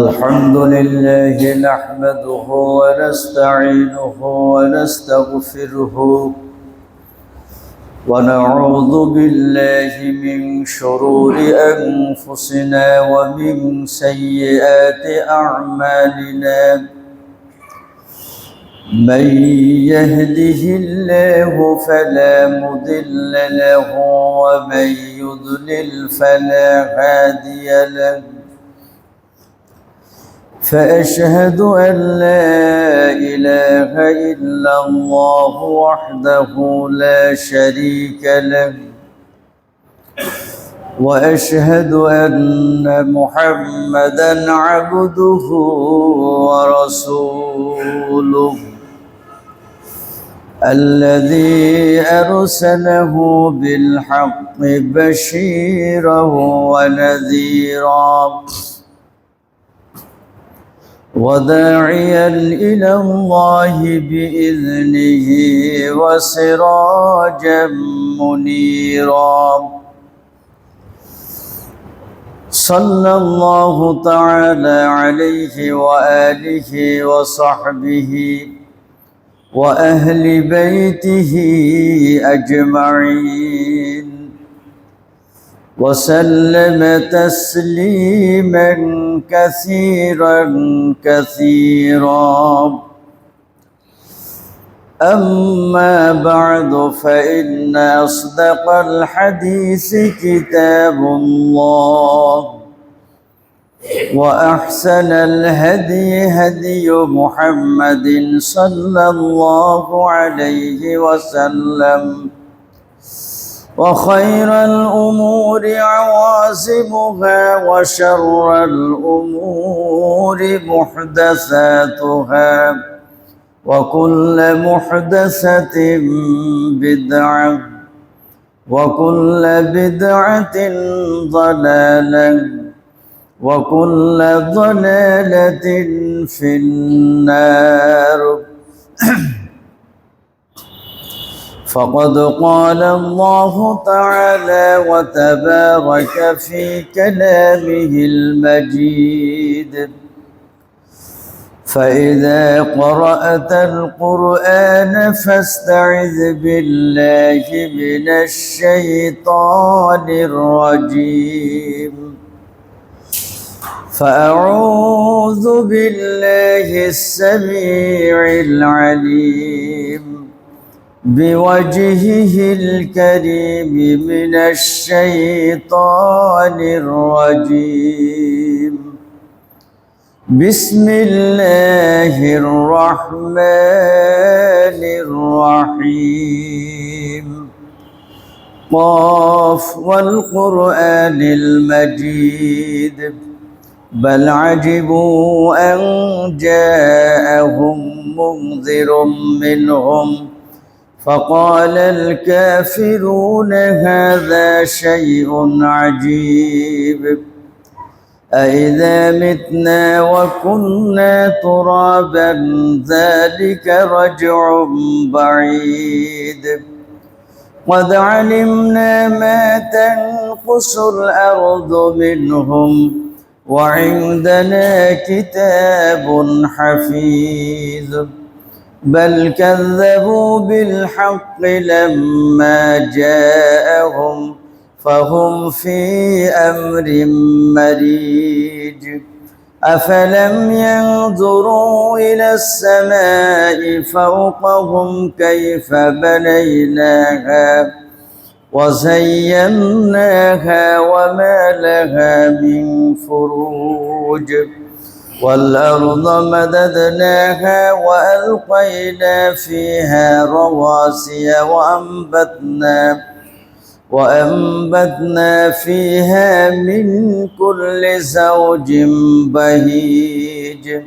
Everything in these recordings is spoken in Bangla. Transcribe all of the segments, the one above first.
الحمد لله نحمده ونستعينه ونستغفره ونعوذ بالله من شرور أنفسنا ومن سيئات أعمالنا من يهده الله فلا مضل له ومن يضلل فلا هادي له فأشهد أن لا إله إلا الله وحده لا شريك له وأشهد أن محمدًا عبده ورسوله الذي أرسله بالحق بشيرًا ونذيرًا وداعيا إلى الله بإذنه وسراجا منيرا صلى الله تعالى عليه وآله وصحبه وأهل بيته أجمعين وسلم تسليما كثيرا أما بعد فإن أصدق الحديث كتاب الله وأحسن الهدي هدي محمد صلى الله عليه وسلم وخير الأمور عوازمها وشر الأمور محدثاتها وكل محدثة بدعة وكل بدعة ضلالة وكل ضلالة في النار فقد قال الله تعالى وتبارك في كلامه المجيد فإذا قرأت القرآن فاستعذ بالله من الشيطان الرجيم فأعوذ بالله السميع العليم بوجهه الكريم من الشيطان الرجيم بسم الله الرحمن الرحيم قاف والقرآن المجيد بل عجبوا أن جاءهم منذر منهم فقال الكافرون هذا شيء عجيب أإذا متنا وكنا ترابا ذلك رجع بعيد قد علمنا ما تنقص الأرض منهم وعندنا كتاب حفيظ بل كذبوا بالحق لما جاءهم فهم في أمر مريج أفلم ينظروا إلى السماء فوقهم كيف بنيناها وزيناها وما لها من فروج والأرض مددناها وألقينا فيها رواسي وأنبتنا فيها من كل زوج بهيج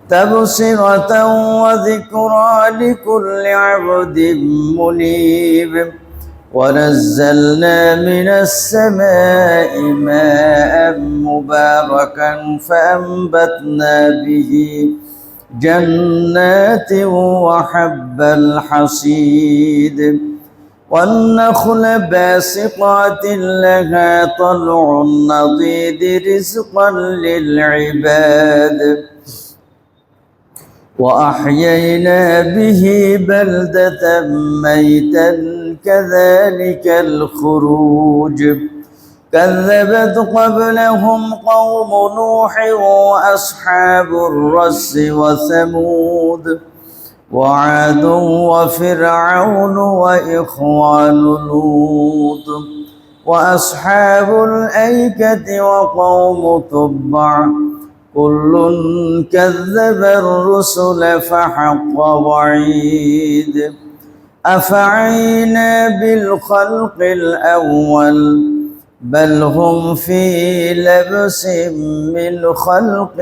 تبصرة وذكرى لكل عبد منيب ونزلنا من السماء ماء مباركا فأنبتنا به جنات وحب الحصيد والنخل باسقات لها طلع نضيد رزقا للعباد وأحيينا به بلدة ميتا كذلك الخروج كذبت قبلهم قوم نوح وأصحاب الرس وثمود وعاد وفرعون وإخوان لوط وأصحاب الأيكة وقوم تبع كل كذب الرسل فحق وعيد أفعينا بالخلق الأول بل هم في لبس من خلق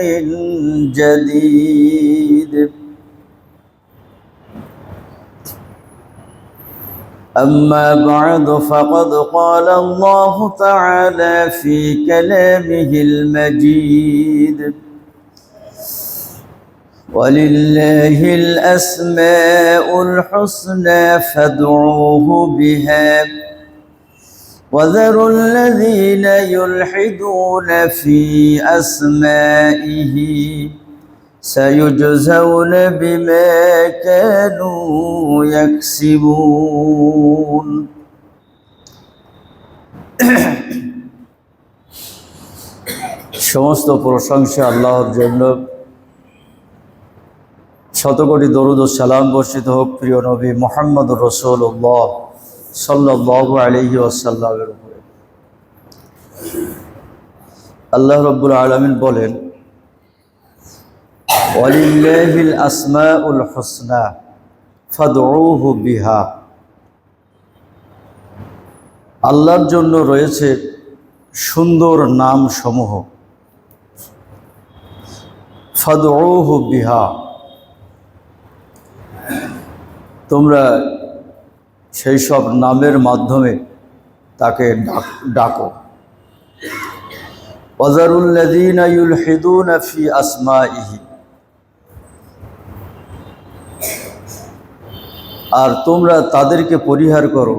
جديد أما بعد فقد قال الله تعالى في كلامه المجيد ولله الأسماء الحسنى فادعوه بها وذروا الذين يلحدون في أسمائه سيجزون بما كانوا يكسبون সমস্ত প্রশংসা আল্লাহর জন্য। শতকোটি দরুদ ও সালাম বর্ষিত হোক প্রিয় নবী মুহাম্মদুর রাসূলুল্লাহ সাল্লাল্লাহু আলাইহি ওয়াসাল্লামের উপরে। আল্লাহ রাব্বুল আলামিন বলেন, ওয়ালিল্লাহিল আসমাউল হুসনা ফাদউহু বিহা। আল্লাহর জন্য রয়েছে সুন্দর নাম সমূহ। ফাদউহু বিহা, তোমরা সেই সব নামের মাধ্যমে তাকে ডাকো। ওয়াজারুল্লাযীনা ইউলহিদুনা ফি আসমাইহি, আর তোমরা তাদেরকে পরিহার করো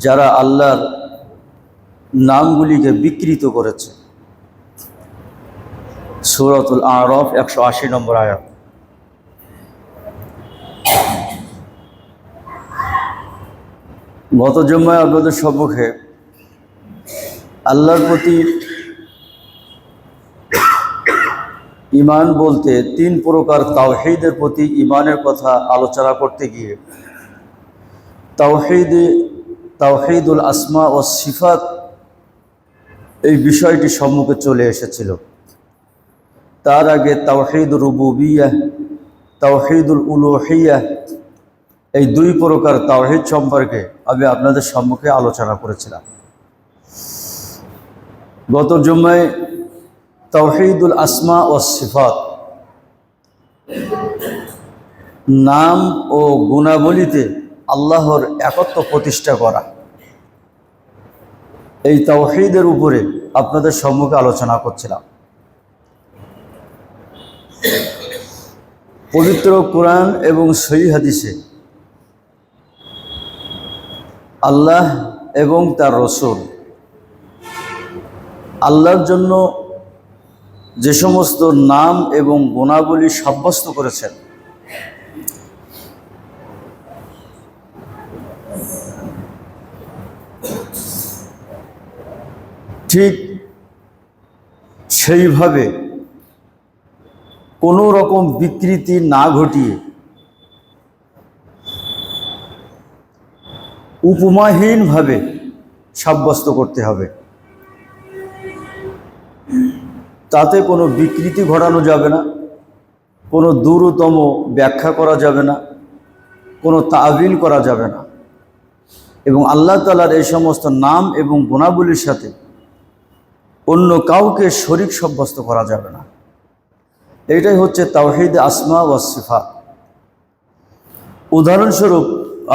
যারা আল্লাহর নামগুলিকে বিকৃত করেছে। সূরাতুল আরাফ 180 নম্বর আয়াত। গত জুমায় আপনাদের সম্মুখে আল্লাহর প্রতি ঈমান বলতে 3 প্রকার তাওহীদের প্রতি ঈমানের কথা আলোচনা করতে গিয়ে তাওহীদুল আসমা ও সিফাত এই বিষয়টি সম্মুখে চলে এসেছিল। তার আগে তাওহীদুর রুবুবিয়্যাহ, তাওহীদুল উলূহিয়্যাহ, এই 2 প্রকার তাওহীদ সম্পর্কে আমি আপনাদের সম্মুখে আলোচনা করেছিলাম। গত জুমায় তাওহীদুল আসমা ও সিফাত, নাম ও গুণাবলীতে আল্লাহর একত্ব প্রতিষ্ঠা করা, এই তাওহীদের উপরে আপনাদের সম্মুখে আলোচনা করছিলাম। পবিত্র কোরআন এবং সহিহ হাদিসে আল্লাহ এবং তার রসূল আল্লাহর জন্য যে সমস্ত নাম এবং গুণাবলী সাব্যস্ত করেছেন, ঠিক সেইভাবে কোনো রকম বিকৃতি না ঘটিয়ে উপমাহীনভাবে সাব্যস্ত করতে হবে। তাতে কোনো বিকৃতি ঘটানো যাবে না, কোনো দূরতম ব্যাখ্যা করা যাবে না, কোনো তাবিল করা যাবে না, এবং আল্লাহ তাআলার এই সমস্ত নাম এবং গুণাবলীর সাথে অন্য কাউকে শরীক সাব্যস্ত করা যাবে না। এটাই হচ্ছে তাওহীদ আসমা ওয়াস সিফাত। উদাহরণস্বরূপ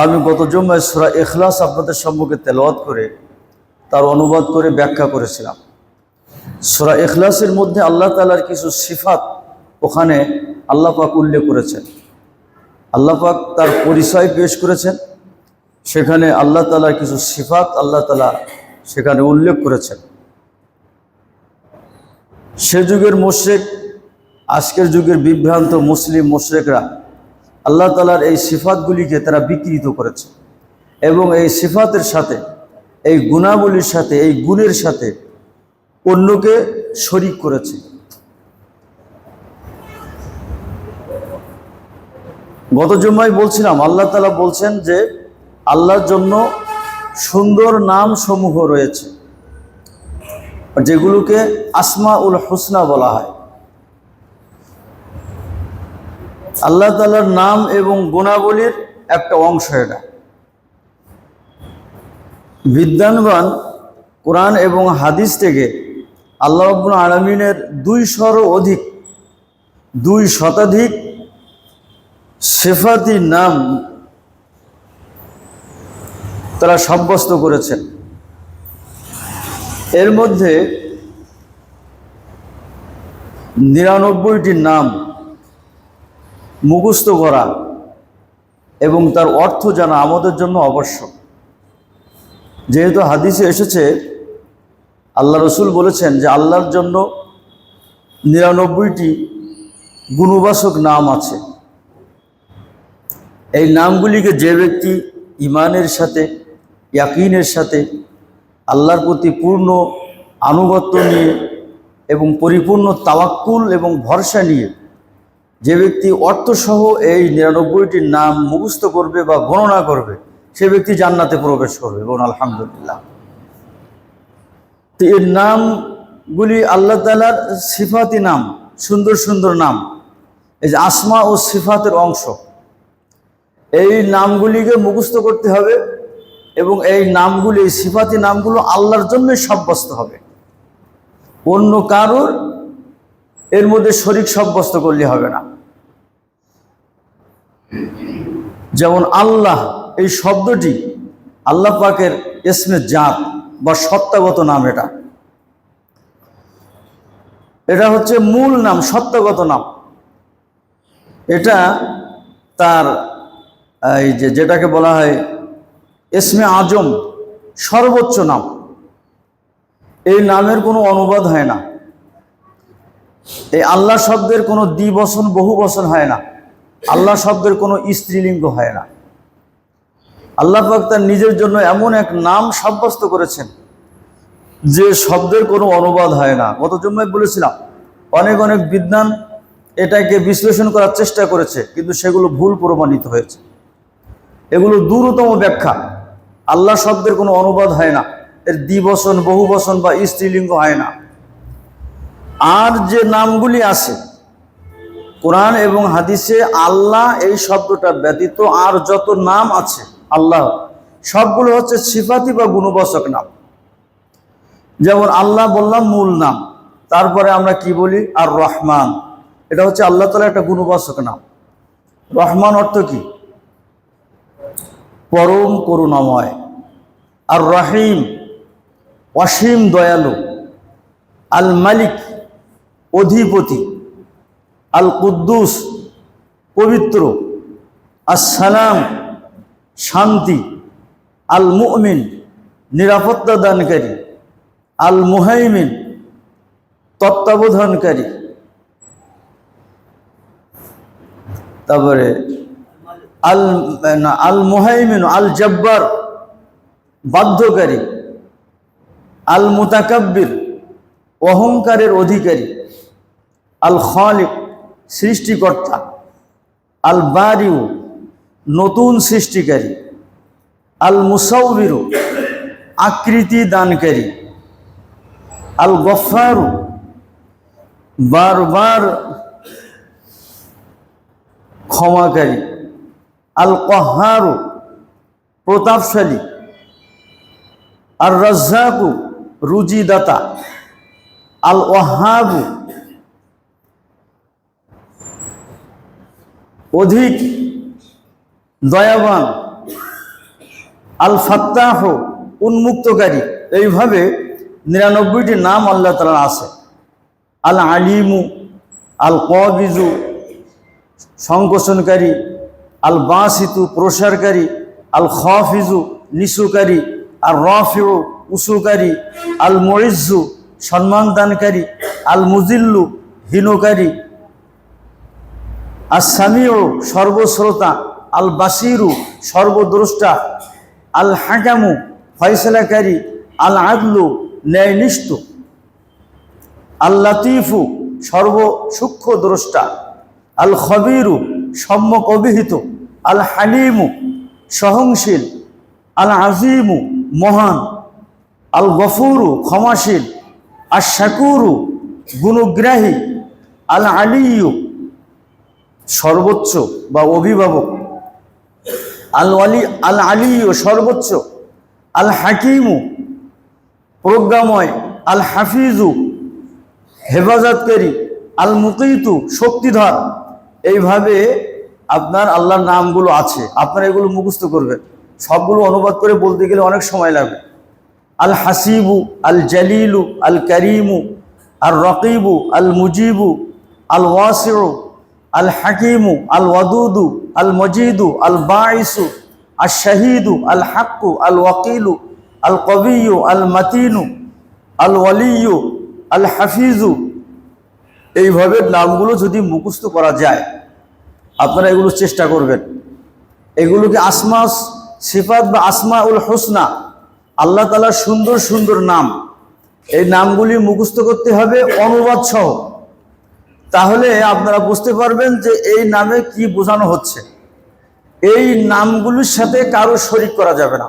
আমি গত জুমায় সূরা ইখলাস আপনাদের সম্মুখে তেলাওয়াত করে তার অনুবাদ করে ব্যাখ্যা করেছিলাম। সূরা ইখলাসের মধ্যে আল্লাহ তাআলার কিছু সিফাত ওখানে আল্লাহ পাক উল্লেখ করেছেন। আল্লাহ পাক তার পরিচয় পেশ করেছেন সেখানে আল্লাহ তাআলার কিছু সিফাত আল্লাহ তাআলা সেখানে উল্লেখ করেছেন। সে যুগের মুশরিক, আজকের যুগের বিভ্রান্ত মুসলিম মুশরিকরা আল্লাহ তাআলার এই সিফাতগুলিকে তারা বিকৃত করেছে এবং এই সিফাতের সাথে, এই গুণাবলীর সাথে, এই গুণের সাথে অন্যকে শরীক করেছে। গত জুম্মায় বলছিলাম আল্লাহ তাআলা বলছেন যে আল্লাহর জন্য সুন্দর নাম সমূহ রয়েছে, যেগুলোকে আসমাউল হুসনা বলা হয়। আল্লাহ তাআলার নাম এবং গুণাবলীর একটা অংশ এটা। বিদ্বানগণ কোরআন এবং হাদিস থেকে আল্লাহ রাব্বুল আলামিনের 2 শতাধিক সিফাতি নাম তারা সাব্যস্ত করেছেন। এর মধ্যে 99টি নাম মুখস্থ করা এবং তার অর্থ জানা আমাদের জন্য আবশ্যক। যেহেতু হাদিসে এসেছে, আল্লাহ রসুল বলেছেন যে আল্লাহর জন্য 99টি গুণবাচক নাম আছে। এই নামগুলিকে যে ব্যক্তি ঈমানের সাথে, ইয়াকিনের সাথে, আল্লাহর প্রতি পূর্ণ আনুগত্য নিয়ে এবং পরিপূর্ণ তাওয়াক্কুল এবং ভরসা নিয়ে যে ব্যক্তি অর্থসহ এই 99টি নাম মুখস্থ করবে বা গণনা করবে, সে ব্যক্তি জান্নাতে প্রবেশ করবে। বলুন আলহামদুলিল্লাহ। তো এই নামগুলি আল্লাহ তাআলার সিফাতি নাম, সুন্দর সুন্দর নাম, এই যে আসমা ও সিফাতের অংশ। এই নামগুলিকে মুখস্থ করতে হবে এবং এই নামগুলি, এই সিফাতি নামগুলো আল্লাহর জন্যই সাব্যস্ত হবে, অন্য কারোর এর মধ্যে শরীক সাব্যস্ত করলে হবে না। যেমন আল্লাহ এই শব্দটি আল্লাহ পাকের ইসমে জাত বা সত্তাগত নাম। এটা হচ্ছে মূল নাম, সত্তাগত নাম। এটা তার এই যেটাকে বলা হয় ইসমে আজম, সর্বোচ্চ নাম। এই নামের কোনো অনুবাদ হয় না। এই আল্লাহ শব্দের কোনো দ্বিবচন বহু বচন হয় না। আল্লাহ শব্দের কোনো স্ত্রীলিঙ্গ হয় না। আল্লাহ পাক তার নিজের জন্য এমন এক নাম সাব্যস্ত করেছেন যে শব্দের কোনো অনুবাদ হয় না। গত জুম্মায় বলেছিলাম অনেক অনেক বিদ্বান এটাকে বিশ্লেষণ করার চেষ্টা করেছে, কিন্তু সেগুলো ভুল প্রমাণিত হয়েছে। এগুলো দূরতম ব্যাখ্যা। আল্লাহ শব্দের কোনো অনুবাদ হয় না, এর দ্বিবচন বহু বচন বা স্ত্রীলিঙ্গ হয় না। আর যে নামগুলি আছে কোরআন এবং হাদিসে, আল্লাহ এই শব্দটা ব্যতীত আর যত নাম আছে আল্লাহ, সবগুলো হচ্ছে সিফাতি বা গুণবাচক নাম। যেমন আল্লাহ বললাম মূল নাম, তারপরে আমরা কি বলি? আর রহমান, এটা হচ্ছে আল্লাহ তাআলার একটা গুণবাচক নাম। রহমান অর্থ কি? পরম করুণাময়। আর রহিম, অসীম দয়ালু। আল মালিক, অধিপতি। আল কুদ্দুস, পবিত্র। আসসালাম, শান্তি। আল মুমিন, নিরাপত্তা দানকারী। আল মুহাইমিন, তত্ত্বাবধানকারী। তারপরে আল মুহাইমিন, আল জব্বার, বাধ্যকারী। আল মুতাকাব্বির, অহংকারের অধিকারী। আল খালিক, সৃষ্টিকর্তা। আল বারিউ, নতুন সৃষ্টিকারী। আল মুসাউবিরু, আকৃতি দানকারী। আল গফফারু, বারবার ক্ষমাকারী। আল কহারু, প্রতাপশালী। আর রাজ্জাকু, রুজিদাতা। আল ওয়াহাবু, অধিক দয়াবান। আল ফাত্তাহ, উন্মুক্তকারী। এইভাবে 99টি নাম আল্লাহ তাআলার আছে। আল আলিমু, আল কবিজু, সংকোচনকারী। আল বাসিতু, প্রসারকারী। আল খাফিজু নিসুকারী, আর রাফিউ উসুকারী, আল মুইজ্জু সম্মান দানকারী, আল মুজিল্লু হীনকারী, আর সামিউ সর্বশ্রোতা, আল বাসিরু সর্বদ্রষ্টা, আল হাকামু ফয়সালাকারী, আল আদলু ন্যায়নিষ্ঠ, আল লাতিফু সর্বসূক্ষ্ম দ্রষ্টা, আল খবিরু সম্যক অভিহিত, আল হালিমু সহনশীল, আল আজিমু মহান, আল গফুরু ক্ষমাশীল, আর শাকুরু গুণগ্রাহী, আল আলিয়ু সর্বোচ্চ বা অভিভাবক, আল আলিয়ু সর্বোচ্চ, আল হাকিমু প্রজ্ঞাময়, আল হাফিজু হেফাজতকারী, আল মুকিতু শক্তিধর। এইভাবে আপনার আল্লাহর নামগুলো আছে, আপনারা এগুলো মুখস্থ করবেন। সবগুলো অনুবাদ করে বলতে গেলে অনেক সময় লাগবে। আল হাসিবু, আল জালিলু, আল করিমু, আর রকিবু, আল মুজিবু, আল ওয়াসিউ, আল হাকিমু, আল ওয়াদুদু, আল মজিদু, আল বাঈসু, আল শাহিদু, আল হাক্কু, আল ওয়াকিলু, আল কবিয়ু, আল মাতিনু, আল ওয়ালিয়ু, আল হাফিজু। এইভাবে নামগুলো যদি মুখস্থ করা যায়, আপনারা এগুলো চেষ্টা করবেন। এগুলোকে আসমা সিফাত বা আসমা উল হোসনা, আল্লাহ তাআলার সুন্দর সুন্দর নাম, এই নামগুলি মুখস্থ করতে হবে অনুবাদ সহ। তাহলে আপনারা বুঝতে পারবেন যে এই নামে কি বোঝানো হচ্ছে। এই নামগুলির সাথে কারো শরীক করা যাবে না।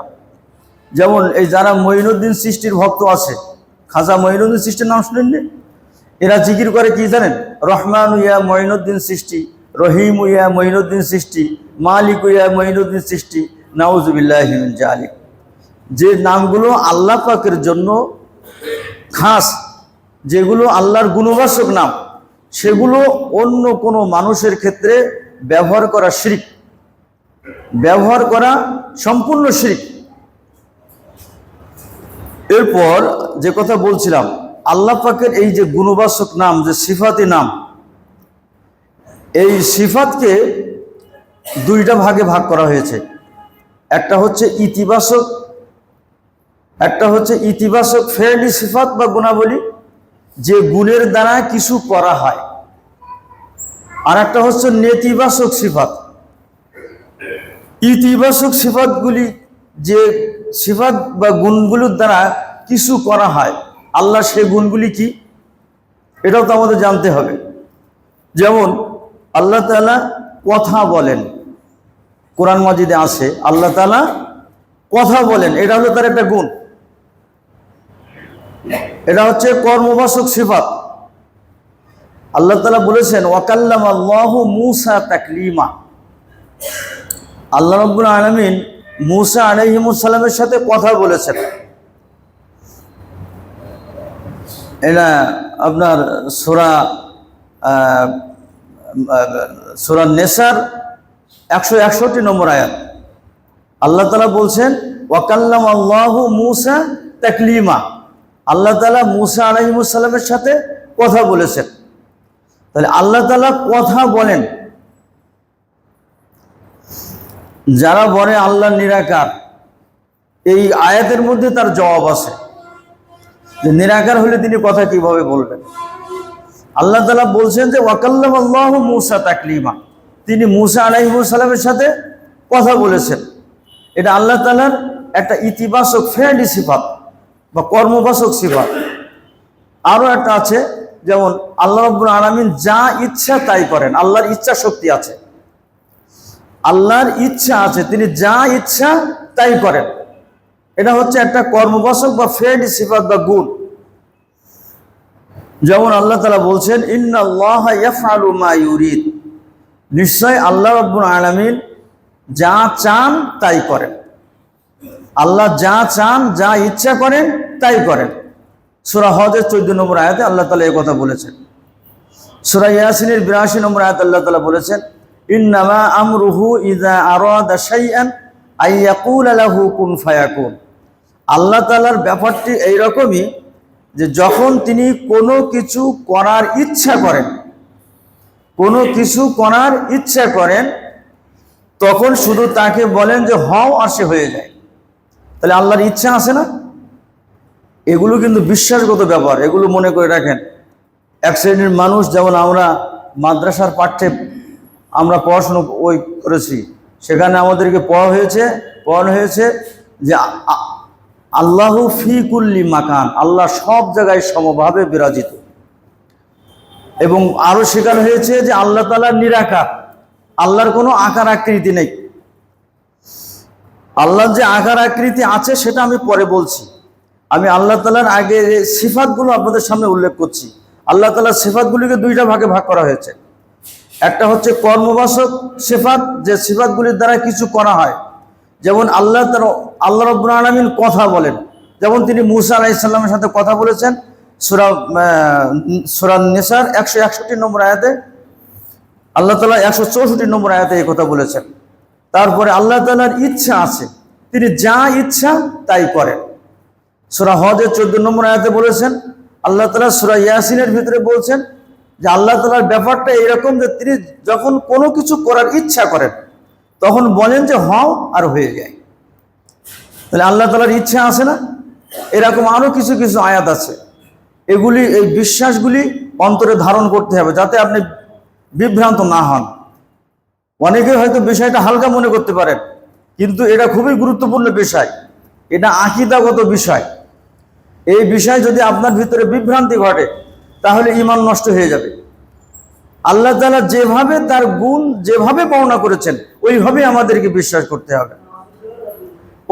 যেমন এই যারা মঈনুদ্দিন চিশতির ভক্ত আছে, খাজা মঈনুদ্দিন চিশতির নাম শুনেননি? এরা জিকির করে কি জানেন? রহমান ইয়া মঈনুদ্দিন চিশতি, রহিম ইয়া মঈনুদ্দিন চিশতি, মালিক ইয়া মঈনুদ্দিন চিশতি, নাউজুবিল্লাহি মিন জালিক। যে নামগুলো আল্লাহ পাকের জন্য খাস, যেগুলো আল্লাহর গুণবাচক নাম, সেগুলো অন্য কোনো মানুষের ক্ষেত্রে ব্যবহার করা শিরক, ব্যবহার করা সম্পূর্ণ শিরক। এরপর যে কথা বলছিলাম, আল্লাহ পাকের এই যে গুণবাচক নাম, যে সিফাতি নাম, এই সিফাতকে দুইটা ভাগে ভাগ করা হয়েছে। একটা হচ্ছে ইতিবাচক, একটা হচ্ছে ইতিবাচক ফেলি সিফাত বা গুণাবলী, যে গুণের দ্বারা কিছু করা হয়। আর একটা হচ্ছে নেতিবাচক সিফাত। ইতিবাচক সিফাতগুলি, যে সিফাত বা গুণগুলোর দ্বারা কিছু করা হয়, আল্লাহ সে গুণগুলি কি, এটাও তো আমাদের জানতে হবে। যেমন আল্লাহ তাআলা কথা বলেন, কোরআন মাজিদে আছে আল্লাহ তাআলা কথা বলেন, এটা হলো তার একটা গুণ। এটা হচ্ছে কর্মবাচক সিফাত। আল্লাহ তাআলা বলেছেন ওয়াকাল্লামাল্লাহু মূসা তাকলিমা। আল্লাহ রাব্বুল আলামিন মূসা আলাইহিস সালামের সাথে কথা বলেছেন। এটা আপনার সূরা নেসার 161 নম্বর আয়াত। আল্লাহ তাআলা বলছেন ওয়াকাল্লামাল্লাহু মূসা তাকলিমা। আল্লাহ তাআলা মূসা আলাইহিস সালামের সাথে কথা বলেছেন। তাহলে আল্লাহ তাআলা কথা বলেন। যারা বলে আল্লাহ নিরাকার, এই আয়াতের মধ্যে তার জবাব আছে যে নিরাকার হলে তিনি কথা কিভাবে বলবেন। আল্লাহ তাআলা বলছেন যে ওয়াকাল্লামাল্লাহু মূসা তাকলিমা, তিনি মূসা আলাইহিস সালামের সাথে কথা বলেছেন। এটা আল্লাহ তাআলার একটা ইতিবাচক ফেলি সিফাত বা কর্মবাচক সিফাত। আরও একটা আছে, যেমন আল্লাহ রাব্বুল আলামিন যা ইচ্ছা তাই করেন। আল্লাহর ইচ্ছা শক্তি আছে, আল্লাহর ইচ্ছা আছে, তিনি যা ইচ্ছা তাই করেন। এটা হচ্ছে একটা কর্মবাচক বা ফেলি সিফাত বা গুণ। যেমন আল্লাহ তাআলা বলছেন ইন্নাল্লাহা ইয়াফআলু মা ইউরিদ, নিশ্চয় আল্লাহ রাব্বুল আলামিন যা চান তাই করেন। আল্লাহ যা চান, যা ইচ্ছা করেন তাই করেন। সূরা হজের 14 নম্বর আয়াতে আল্লাহ তাআলা এই কথা বলেছেন। সূরা ইয়াসিনের 82 নম্বর আয়াতে আল্লাহ তাআলা বলেছেন ইন্নামা আমরুহু ইযা আরাদা শাইআন আইয়াকুলা লাহু কুন ফায়াকুন। আল্লাহ তাআলার ব্যাপারটি এইরকমই যে যখন তিনি কোনো কিছু করার ইচ্ছা করেন, কোনো কিছু করার ইচ্ছা করেন, তখন শুধু তাকে বলেন যে হও, আর সে হয়ে যায়। তাহলে আল্লাহর ইচ্ছা আছে না? এগুলো কিন্তু বিশ্বাসগত ব্যাপার, এগুলো মনে করে রাখেন। এক শ্রেণীর মানুষ, যেমন আমরা মাদ্রাসার পাঠ্যে আমরা পড়াশুনো করেছি, সেখানে আমাদেরকে পড়ানো হয়েছে যে আল্লাহু ফি কুল্লি মাকান, আল্লাহ সব জায়গায় সমভাবে বিরাজিত। এবং আরো শেখানো হয়েছে যে আল্লাহ তাআলা নিরাকার, আল্লাহর কোনো আকার আকৃতি নেই। আল্লাহর যে আকার আকৃতি আছে সেটা আমি পরে বলছি। আমি আল্লাহ তাআলার আগে সিফাতগুলো আপনাদের সামনে উল্লেখ করছি। আল্লাহ তাআলার সিফাতগুলিকে দুইটা ভাগে ভাগ করা হয়েছে। একটা হচ্ছে কর্মবাচক সিফাত, যে সিফাতগুলির দ্বারা কিছু করা হয়। যেমন আল্লাহ রাব্বুল আলামিন কথা বলেন, যেমন তিনি মূসা আলাইহিস সালামের সাথে কথা বলেছেন সূরা নিসার 161 নম্বর আয়াতে। আল্লাহ তাআলা 164 নম্বর আয়াতে এই কথা বলেছেন। তারপরে আল্লাহ তাআলার ইচ্ছা আছে, তিনি যা ইচ্ছা তাই করেন। সূরা হজের 14 নম্বর আয়াতে বলেছেন। আল্লাহ তাআলা সূরা ইয়াসিনের ভিতরে বলছেন যে আল্লাহ তাআলার ব্যাপারটা এরকম যে তিনি যখন কোনো কিছু করার ইচ্ছা করেন তখন বলেন যে হও, আর হয়ে যায়। তাহলে আল্লাহ তাআলার ইচ্ছা আছে না? এরকম আরো কিছু কিছু আয়াত আছে। এই বিশ্বাসগুলি অন্তরে ধারণ করতে হবে, যাতে আপনি বিভ্রান্ত না হন। অনেকে হয়তো বিষয়টা হালকা মনে করতে পারেন, কিন্তু এটা খুবই গুরুত্বপূর্ণ বিষয়। এটা আকীদাগত বিষয়। এই বিষয় যদি আপনার ভিতরে বিভ্রান্তি ঘটে তাহলে ঈমান নষ্ট হয়ে যাবে। আল্লাহ তাআলা যেভাবে তার গুণ যেভাবে বর্ণনা করেছেন ওইভাবেই আমাদেরকে বিশ্বাস করতে হবে,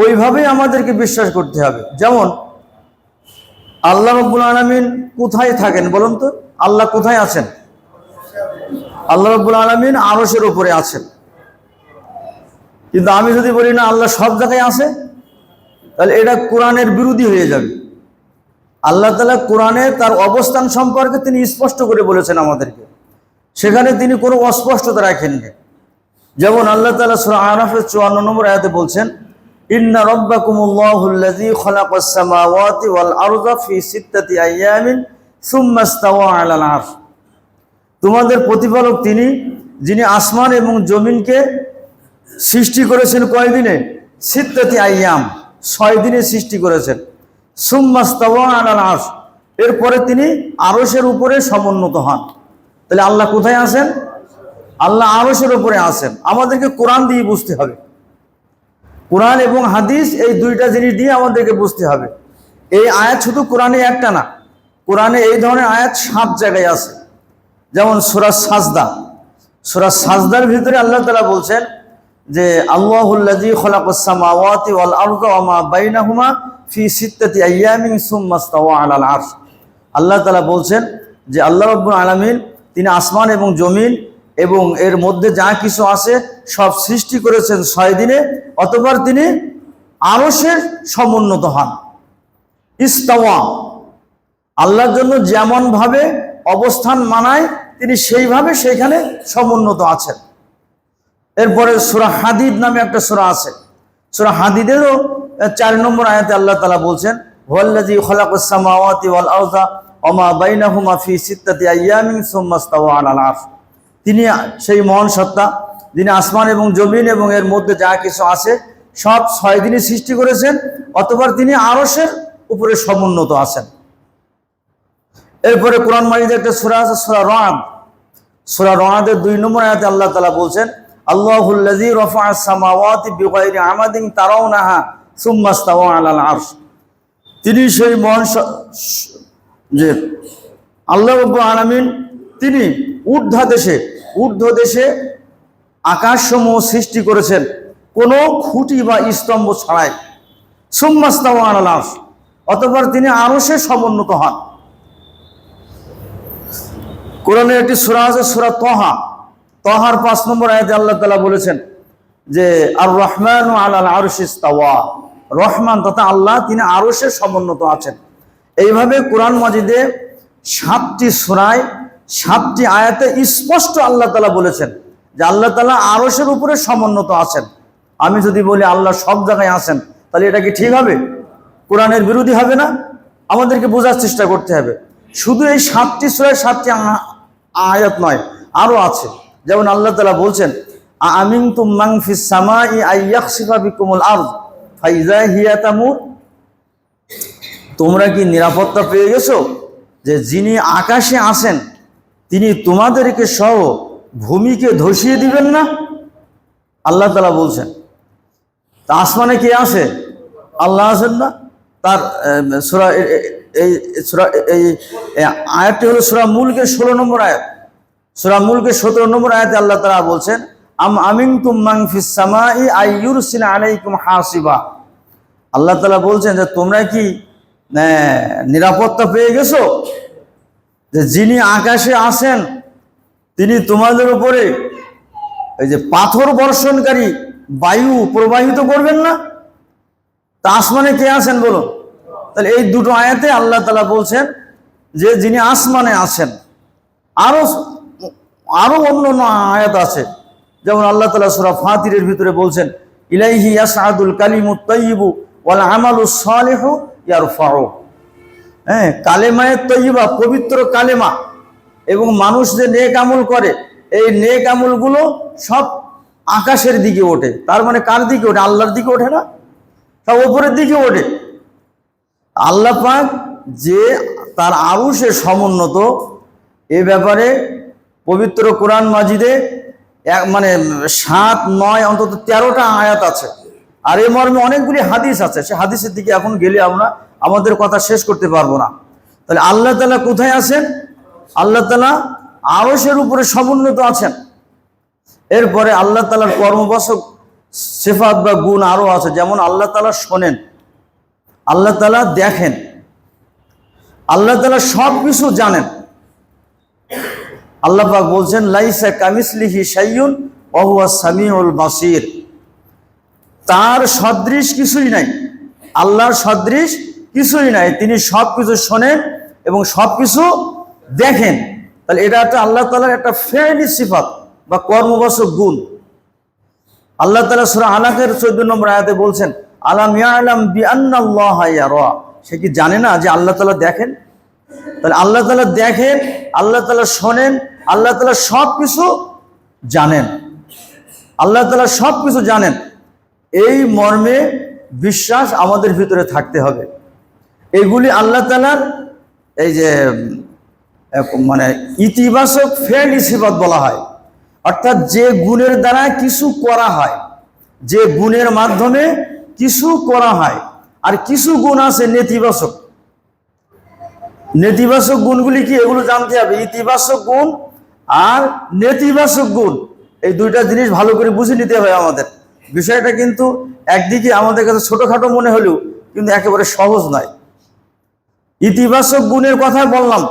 ওইভাবেই আমাদেরকে বিশ্বাস করতে হবে। যেমন আল্লাহ রাব্বুল আলামিন কোথায় থাকেন বলুন তো? আল্লাহ কোথায় আছেন? আল্লাহ রাব্বুল আলামিন আরশের উপরে আছেন। কিন্তু আমি যদি বলি না আল্লাহ সব জায়গায় আছে, তাহলে এটা কোরআনের বিরোধী হয়ে যাবে। আল্লাহ তাআলা কোরআনে তার অবস্থান সম্পর্কে তিনি স্পষ্ট করে বলেছেন আমাদেরকে, সেখানে তিনি কোনো অস্পষ্টতা রাখেননি। যেমন আল্লাহ তাআলা সূরা আরাফের 54 নম্বর আয়াতে বলছেন, ইন্না রাব্বাকুমুল্লাহুল্লাযী খালাকাস সামাওয়াতি ওয়াল আরযা ফি সিত্তাতি আইয়ামিন সুম্মা ইসতাওয়া আলাল আরশ। তোমাদের প্রতিপালক তিনি, যিনি আসমান এবং জমিনকে সৃষ্টি করেছেন কয় দিনে? সিত্তাতি আইয়াম, 6 দিনে সৃষ্টি করেছেন। সুম্মা ইসতাওয়া আলাল আরশ, এরপরে তিনি আরশের উপরে সমুন্নত হন। তাহলে আল্লাহ কোথায় আছেন? আল্লাহ আরশের উপরে আছেন। আমাদেরকে কোরআন দিয়ে বুঝতে হবে। কোরআন এবং হাদিস, এই দুইটা জিনিস দিয়ে আমাদেরকে বুঝতে হবে। এই আয়াত শুধু কোরআনে একটা না, কোরআনে এই ধরনের আয়াত 7 জায়গায় আছে। যেমন সূরা সাজদার ভিতরে আল্লাহ তাআলা বলছেন যে আল্লাহুল্লাযী খালাকাস সামাওয়াতি ওয়াল আরযা ওয়া মা বাইনাহুমা ফি সিত্তাতি আইয়ামিন সুম্মা ইসতাওয়া আলাল আরশ। আল্লাহ তাআলা বলছেন যে আল্লাহ রাব্বুল আলামিন তিনি আসমান এবং জমিন এবং এর মধ্যে যা কিছু আছে সব সৃষ্টি করেছেন 6 দিনে, অতঃপর তিনি আরশের সমুন্নত হন। ইস্তাওয়া, আল্লাহর জন্য যেমন ভাবে অবস্থান মানায় তিনি সেইভাবে সেখানে সমুন্নত আছেন। এরপরে সূরা হাদিদ নামে একটা সূরা আছে। সূরা হাদিদেরও 4 নম্বর আয়াতে আল্লাহ তাআলা বলছেন, হুয়াল্লাযী খালাকাস সামাওয়াতি ওয়াল আরযা ওয়া মা বাইনাহুমা ফি সিত্তাতি আইয়ামিন সুম্মা ইসতাওয়া আলাল আরশ। তিনি সেই মহান সত্তা, যিনি আসমান এবং জমিন এবং এর মধ্যে যা কিছু আছে সব 6 দিনে সৃষ্টি করেছেন, অতঃপর তিনি আরশের উপরে সমুন্নত আছেন। এরপরে কোরআন মাজিদে একটা সূরা আছে, সূরা রআদের 2 নম্বর আয়াতে আল্লাহ তাআলা বলছেন, আল্লাহুল্লাযী রাফা'আস সামাওয়াতি বিগাইরি আমাদিন তারাউনাহা সুম্মা ইসতাওয়া আলাল আরশ। তিনি সেই মহান যে আল্লাহ রাব্বুল আলামিন তিনি ঊর্ধ্ব দেশে আকাশসমূহ সৃষ্টি করেছেন কোনো খুঁটি বা স্তম্ভ ছাড়াই। সুম্মা ইসতাওয়া আলাল আরশ, অতঃপর তিনি আরশে সমুন্নত হন। কোরআনের একটি সূরা আছে সূরা তহার 5 নম্বর আয়াতে আল্লাহ তাআলা বলেছেন যে আর রহমানু আলাল আরশি ইসতাওয়া, রহমান তথা আল্লাহ তিনি আরশে সমুন্নত আছেন। এইভাবে কোরআন মাজিদে 7টি সূরায় 7টি আয়াতে স্পষ্ট আল্লাহ তাআলা বলেছেন যে আল্লাহ তাআলা আরশের উপরে সমুন্নত আছেন। আমি যদি বলি আল্লাহ সব জায়গায় আছেন, তাহলে এটা কি ঠিক হবে? কোরআনের বিরোধী হবে না? আমাদেরকে বোঝার চেষ্টা করতে হবে। শুধু এই 7টি সূরায় 7টি আয়াত নয়, আরো আছে। যেমন আল্লাহ তাআলা বলছেন আমিনতুম মান ফিস সামাই আইয়াখসিফা বিকুমুল আরদ ফাইযা হিয়া তামুর, তোমরা কি নিরাপত্তা পেয়ে গেছো যে যিনি আকাশে আছেন তিনি তোমাদেরকে সহ ভূমিকে ধসিয়ে দিবেন না? আল্লাহ তাআলা বলছেন। তা আসমানে কে আছে? আল্লাহ আছেন না? তার সূরা এই আয়াতটি হলো সূরা মুলকের 16 নম্বর আয়াত। সূরা মুলকের 17 নম্বর আয়াতে আল্লাহ তাআলা বলছেন, আমিনতুম মান ফিস সামাই আইয়ুরসিলা আলাইকুম হাসিবা। আল্লাহ তাআলা বলছেন যে তোমরা কি নিরাপত্তা পেয়ে গেছো যে যিনি আকাশে আছেন তিনি তোমাদের উপরে এই যে পাথর বর্ষণকারী বায়ু প্রবাহিত করবেন না? তা আসমানে কে আছেন বলো? তাহলে এই দুটো আয়াতে আল্লাহ তাআলা বলছেন যে যিনি আসমানে আছেন। আরো অন্য আয়াত আছে, যেমন আল্লাহ তাআলা সূরা ফাতিরের ভিতরে বলছেন, ইলাইহি ইয়াসআদুল কালিমুত তাইয়্যিবু ওয়াল আমালুস সালিহু ইয়ারফাউ। কালেমায়ে তয়্যিবা, পবিত্র কালেমা, এবং মানুষ যে নেক আমল করে এই নেক আমলগুলো সব আকাশের দিকে ওঠে। তার মানে কার দিকে ওঠে? আল্লাহর দিকে ওঠে না, সব উপরের দিকে ওঠে। আল্লাহ পাক যে তার আরশে সমুন্নত, এ ব্যাপারে পবিত্র কোরআন মাজিদে মানে 7, 9 অন্তত 13টা আয়াত আছে। আর এ মর্মে অনেকগুলি হাদিস আছে। সে হাদিসের দিকে এখন গেলে আমরা আমাদের কথা শেষ করতে পারবো না। তাহলে আল্লাহ তাআলা কোথায় আছেন? আল্লাহ তাআলা আরশের উপরে সমুন্নত আছেন। এরপরে আল্লাহ তাআলার কর্মবাচক সিফাত বা গুণ আরো আছে, যেমন আল্লাহ তাআলা শোনেন, আল্লাহ তাআলা দেখেন, আল্লাহ তাআলা সব কিছু জানেন। আল্লাহ পাক বলছেন, লাইসা কামিসলিহি শাইউন ওয়া হুয়াস সামিউল বাসীর। তার সদৃশ কিছুই নাই, আল্লাহর সদৃশ কিছুই নাই। তিনি সব কিছু শোনেন এবং সব কিছু দেখেন। তাহলে এটা একটা আল্লাহ তাআলার একটা ফেয়লি সিফাত বা কর্মবাচক গুণ। আল্লাহ তাআলা সূরা আলাকের 14 নম্বর আয়াতে বলছেন, আলাম ইয়ালাম বিআন্নাল্লাহা ইয়ারা। সে কি জানে না যে আল্লাহ তাআলা দেখেন? তাহলে আল্লাহ তাআলা দেখেন, আল্লাহ তাআলা শোনেন, আল্লাহ তাআলা সব কিছু জানেন, আল্লাহ তাআলা সব কিছু জানেন। এই মর্মে বিশ্বাস আমাদের ভিতরে থাকতে হবে। এগুলি আল্লাহ তাআলার এই যে মানে ইতিবাচক ফেয়লি সিফাত বলা হয়, অর্থাৎ যে গুণের দ্বারা কিছু করা হয়, যে গুণের মাধ্যমে কিছু করা হয়। আর কিছু গুণ আছে নেতিবাচক। নেতিবাচক গুণগুলি কি, এগুলো জানতে হবে। ইতিবাচক গুণ আর নেতিবাচক গুণ, এই দুইটা জিনিস ভালো করে বুঝে নিতে হবে আমাদের। বিষয়টা কিন্তু একদিকে আমাদের কাছে ছোটখাটো মনে হলেও কিন্তু একেবারে সহজ নয়। ইতিবাচক গুণের কথা বললাম।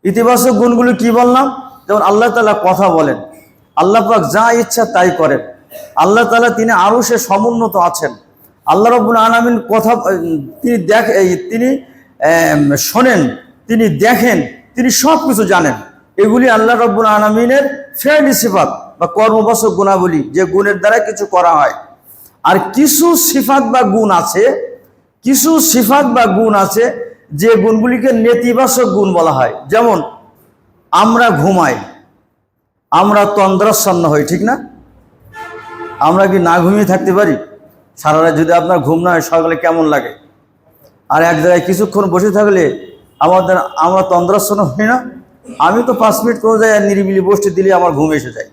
ইতিবাচক গুণগুলি কি বললাম? যেমন আল্লাহ তাআলা কথা বলেন, আল্লাহ পাক যা ইচ্ছা তাই করেন। আল্লাহ তাআলা তিনি আরশে সমুন্নত আছেন। আল্লাহ রাব্বুল আলামিন কথা তিনি শোনেন, তিনি দেখেন, তিনি সব কিছু জানেন। এগুলি আল্লাহ রাব্বুল আলামিনের ফেয়লি সিফাত বা কর্মবাচক গুণাবলী, যে গুণের দ্বারা কিছু করা হয়। আর কিছু সিফাত বা গুণ আছে, কিছু সিফাত বা গুণ আছে যে গুণগুলিকে নেতিবাচক গুণ বলা হয়। যেমন আমরা ঘুমাই, আমরা তন্দ্রাচ্ছন্ন হই, ঠিক না? আমরা কি না ঘুমিয়ে থাকতে পারি? সারা রাত যদি আপনার ঘুম না হয় সকালে কেমন লাগে? আর এক জায়গায় কিছুক্ষণ বসে থাকলে আমরা তন্দ্রাচ্ছন্ন হই না? আমি তো 5 মিনিট কোনো জায়গায় নিরিবিলি বসতে দিলে আমার ঘুম এসে যায়।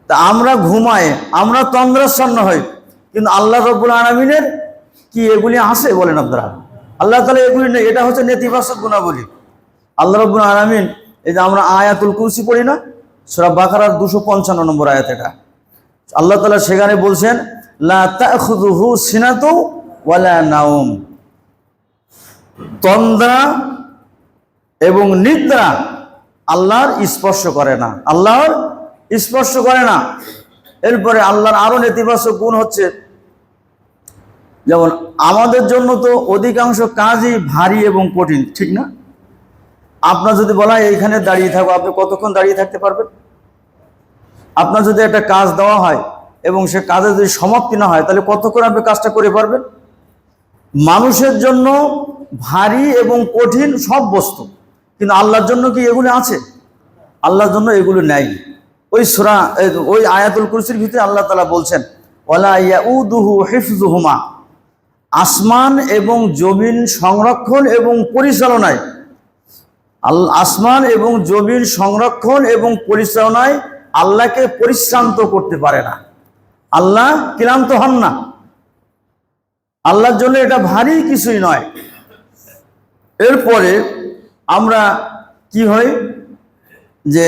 তা আমরা ঘুমাই, আমরা তন্দ্রাচ্ছন্ন হই, কিন্তু আল্লাহ রাব্বুল আলামিনের কি এগুলি আছে বলেন আপনারা? আল্লাহ তাআলা এগুলি নেই। এটা হচ্ছে নেতিবাচক গুণাবলী। আল্লাহ রাব্বুল আলামিন, এই যে আমরা আয়াতুল কুরসি পড়ি না, সূরা বাকারার 255 নম্বর আয়াত, এটা আল্লাহ তাআলা সেখানে বলছেন, লা তাখুযুহু সিনাতু ওয়ালা নাওম। তন্দ্রা এবং নিদ্রা আল্লাহর স্পর্শ করে না, আল্লাহর স্পর্শ করে না। এরপরে আল্লাহর আরো নেতিবাচক গুণ হচ্ছে, যেমন আমাদের জন্য তো অধিকাংশ কাজই ভারী এবং কঠিন, ঠিক না? আপনার যদি বলা হয় এইখানে দাঁড়িয়ে থাকো, আপনি কতক্ষণ দাঁড়িয়ে থাকতে পারবেন? আপনার যদি একটা কাজ দেওয়া হয় এবং সে কাজে যদি সমাপ্তি না হয়, তাহলে কতক্ষণ আপনি কাজটা করে পারবেন? মানুষের জন্য ভারী এবং কঠিন সব বস্তু, কিন্তু আল্লাহর জন্য কি এগুলো আছে? আল্লাহর জন্য এগুলো নেই। ওই আয়াতুল কুরসির ভিতরে আল্লাহ তাআলা বলছেন ওয়ালা ইয়াউদুহু হিফযুহুমা, আসমান এবং জমিন সংরক্ষণ এবং পরিচালনায়, আসমান এবং জমিন সংরক্ষণ এবং পরিচালনায় আল্লাহকে পরিশ্রান্ত করতে পারে না। আল্লাহ ক্লান্ত হন না, আল্লাহর জন্য এটা ভারী কিছুই নয়। এরপরে আমরা কি হয় যে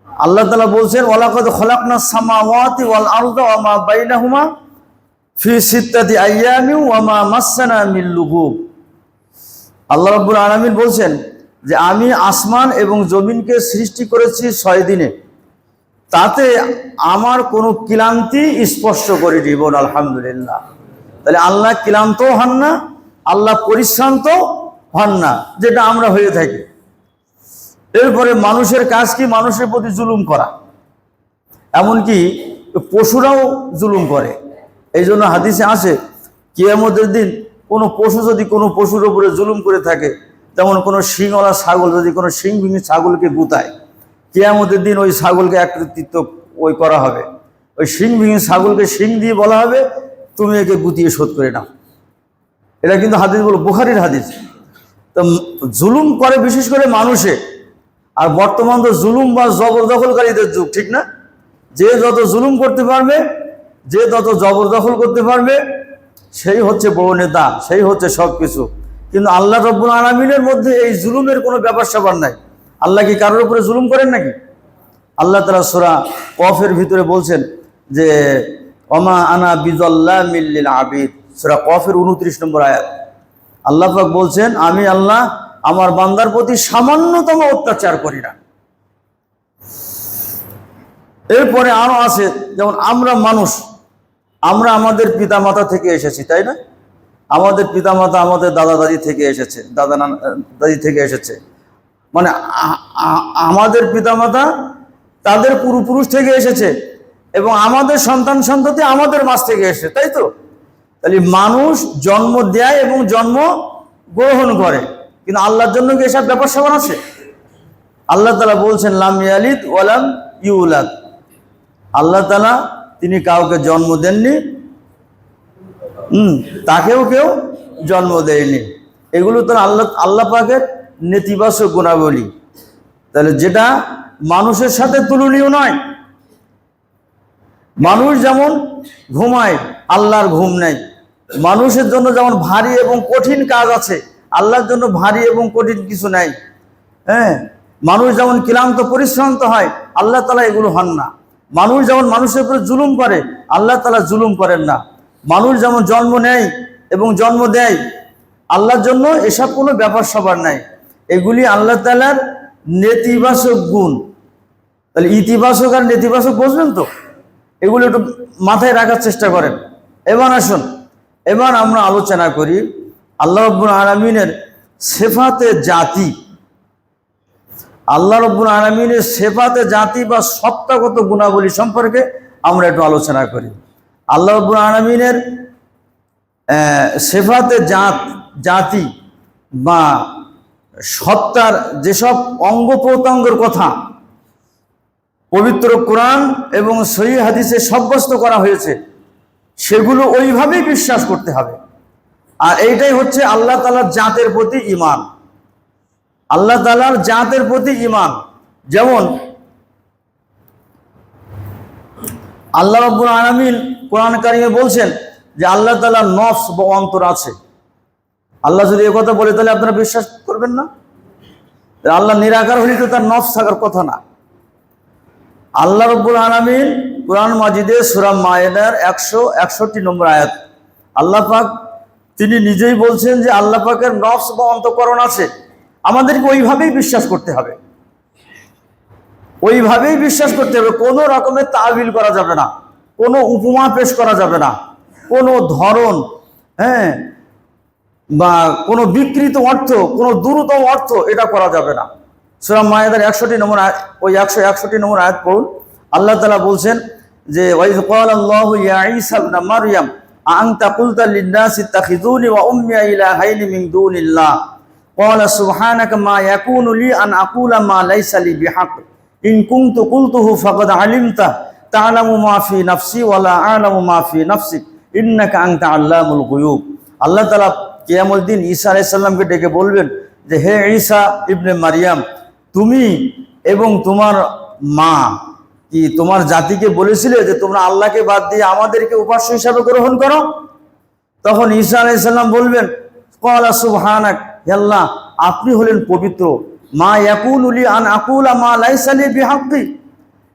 আল্লাহ তাআলা বলছেন ওয়ালাকাদ খলাকনাস সামাওয়াতি ওয়াল আরদা ওয়া মা বাইনাহুমা ফি সিত্তাতি আইয়ামিন ওয়া মা মাসসানা মিন লুগুব। আল্লাহ রাব্বুল আলামিন বলছেন যে আমি আসমান এবং জমিনকে সৃষ্টি করেছি 6 দিনে, তাতে আমার কোনো ক্লান্তি স্পর্শ করিনি। বল আলহামদুলিল্লাহ। তাহলে আল্লাহ ক্লান্ত হন না, আল্লাহ পরিশ্রান্ত হন না, যেটা আমরা হয়ে থাকি। এরপরে মানুষের কাজ কি? মানুষের প্রতি জুলুম করা, এমনকি পশুরাও জুলুম করে। এই জন্য হাদিসে আছে কিয়ামতের দিন কোনো পশু যদি কোনো পশুর উপরে জুলুম করে থাকে, যেমন কোনো শিংওয়ালা ছাগল যদি কোনো শিংবিহীন ছাগলকে গুতায়, কিয়ামতের দিন ওই ছাগলকে একত্রিত করা হবে। ওই শিংবিহীন ছাগলকে শিং দিয়ে বলা হবে তুমি একে গুতিয়ে শোধ করে নাও। এটা কিন্তু হাদিস, বলো বুখারীর হাদিস। তো জুলুম করে বিশেষ করে মানুষে। আর বর্তমান তো জুলুম বা জবরদখলকারীদের যুগ, ঠিক না? যে যত জুলুম করতে পারবে, যে যত জবরদখল করতে পারবে, সেই হচ্ছে বড় নেতা, সেই হচ্ছে সব কিছু। কিন্তু আল্লাহ রাব্বুল আলামিনের মধ্যে এই জুলুমের কোনো ব্যাপার স্যাপার নাই। আল্লাহ কি কারোর উপরে জুলুম করেন নাকি? আল্লাহ তাআলা সূরা কফের ভিতরে বলছেন যে ওমা আনা বিযাল্লামিল লিল আবিদ, সূরা কফের 29 নম্বর আয়াত। আল্লাহ পাক বলছেন আমি আল্লাহ আমার বান্দার প্রতি সামান্যতম অত্যাচার করি না। এরপরে আরো আছে, যেমন আমরা মানুষ, আমরা আমাদের পিতামাতা থেকে এসেছি, তাই না? আমাদের পিতামাতা আমাদের দাদা দাদি থেকে এসেছে, দাদা দাদি থেকে এসেছে, মানে আমাদের পিতামাতা তাদের পূর্বপুরুষ থেকে এসেছে, এবং আমাদের সন্তান সন্ততি আমাদের মাঝ থেকে এসেছে, তাই তো? তাহলে মানুষ জন্ম দেয় এবং জন্ম গ্রহণ করে, কিন্তু আল্লাহর জন্য কি এসব ব্যাপার স্যাপার আছে? আল্লাহ তাআলা বলছেন লাম ইয়ালিদ ওয়া লাম ইউলাদ। আল্লাহ তাআলা তিনি কাউকে জন্ম দেননি, তাকেও কেউ জন্ম দেয়নি। এগুলো তো আল্লাহ পাকের নেতিবাচক গুণাবলী। তাহলে যেটা মানুষের সাথে তুলনীয় নয়। মানুষ যেমন ঘুমায়, আল্লাহর ঘুম নেই। মানুষের জন্য যেমন ভারী এবং কঠিন কাজ আছে, আল্লাহর জন্য ভারী এবং কঠিন কিছু নাই। হ্যাঁ, মানুষ যেমন ক্লান্ত পরিশ্রান্ত হয়, আল্লাহ তাআলা এগুলো হন না। মানুষ যেমন মানুষের উপরে জুলুম করে, আল্লাহ তাআলা জুলুম করেন না। মানুষ যেমন জন্ম নেয় এবং জন্ম দেয়, আল্লাহর জন্য এসব কোনো ব্যাপার স্যাপার নাই। এগুলি আল্লাহ তাআলার নেতিবাচক গুণ। তাহলে ইতিবাচক আর নেতিবাচক বুঝলেন তো? এগুলো একটু মাথায় রাখার চেষ্টা করেন। এবার আসুন, এবার আমরা আলোচনা করি আল্লাহ রাব্বুল আলামিনের সিফাতে জাতি। আল্লাহ রাব্বুল আলামিনের সিফাতে জাতি বা সত্তাগত গুণাবলী সম্পর্কে আমরা একটু আলোচনা করি। আল্লাহ রাব্বুল আলামিনের সিফাতে জাতি বা সত্তার যেসব অঙ্গ প্রত্যঙ্গের কথা পবিত্র কোরআন এবং সহিহ হাদিসে সাব্যস্ত করা হয়েছে, সেগুলো ওইভাবেই বিশ্বাস করতে হবে। আর এইটাই হচ্ছে আল্লাহ তাআলার জাতের প্রতি ঈমান। আল্লাহ তাআলার জাতের প্রতি ঈমান। যেমন আল্লাহ রাব্বুল আলামিন কোরআন কারিমে বলছেন যে আল্লাহ তাআলার নফস বা অন্তর আছে। আল্লাহ যদি এই কথা বলে তাহলে আপনারা বিশ্বাস করবেন না? আল্লাহ নিরাকার হলে তো তার নফস থাকার কথা না। আল্লাহ রাব্বুল আলামিন কোরআন মাজিদে সূরা মায়েদার 161 নম্বর আয়াত, আল্লাহ পাক তিনি নিজেই বলছেন যে আল্লাহ পাকের নফস বা অন্তঃকরণ আছে। আমাদেরকে ওইভাবেই বিশ্বাস করতে হবে, ওইভাবেই বিশ্বাস করতে হবে। কোনো রকমের তাবিল করা যাবে না, কোনো উপমা পেশ করা যাবে না, কোনো ধরন বা কোনো বিকৃত অর্থ, কোনো দ্রুততম অর্থ এটা করা যাবে না। সূরা মায়েদার 61 নম্বর আয়াত, ওই 161 নম্বর আয়াত পড়ুন। আল্লাহ তাআলা বলছেন যে ওয়াইজ ক্বালাল্লাহু ইয়া ঈসা ইবনে মারইয়াম আনতা কুলতা লিন-নাসি ইত্তাখিযুনি ওয়া উম্মি ইলাহাইনি মিন দুনিল্লাহ ক্বালা সুবহানাকা মা ইয়াকুনু লি আন আকুলা মা লাইসা লি বিহাক ইন কুনতু কুলতুহু ফাকাদ আলিমতা তা'লামু মা ফি নাফসি ওয়া লা আ'লামু মা ফি নাফসিক ইন্নাকা আনতা আল্লামুল গুয়ুব। আল্লাহ তাআলা কিয়ামতের দিন ঈসা আলাইহিস সালামকে ডেকে বলবেন যে হে ঈসা ইবনে মারিয়াম, তুমি এবং তোমার মা কি তোমার জাতিকে বলেছিলে যে তোমরা আল্লাহকে বাদ দিয়ে আমাদেরকে উপাস্য হিসাবে গ্রহণ করো? তখন ঈসা আলাইহিস সালাম বলবেন ক্বালা সুবহানাক, হে আল্লাহ আপনি হলেন পবিত্র, মা ইয়াকুনু লি আন আকুলা মা লাইসা লি বিহাক্কি,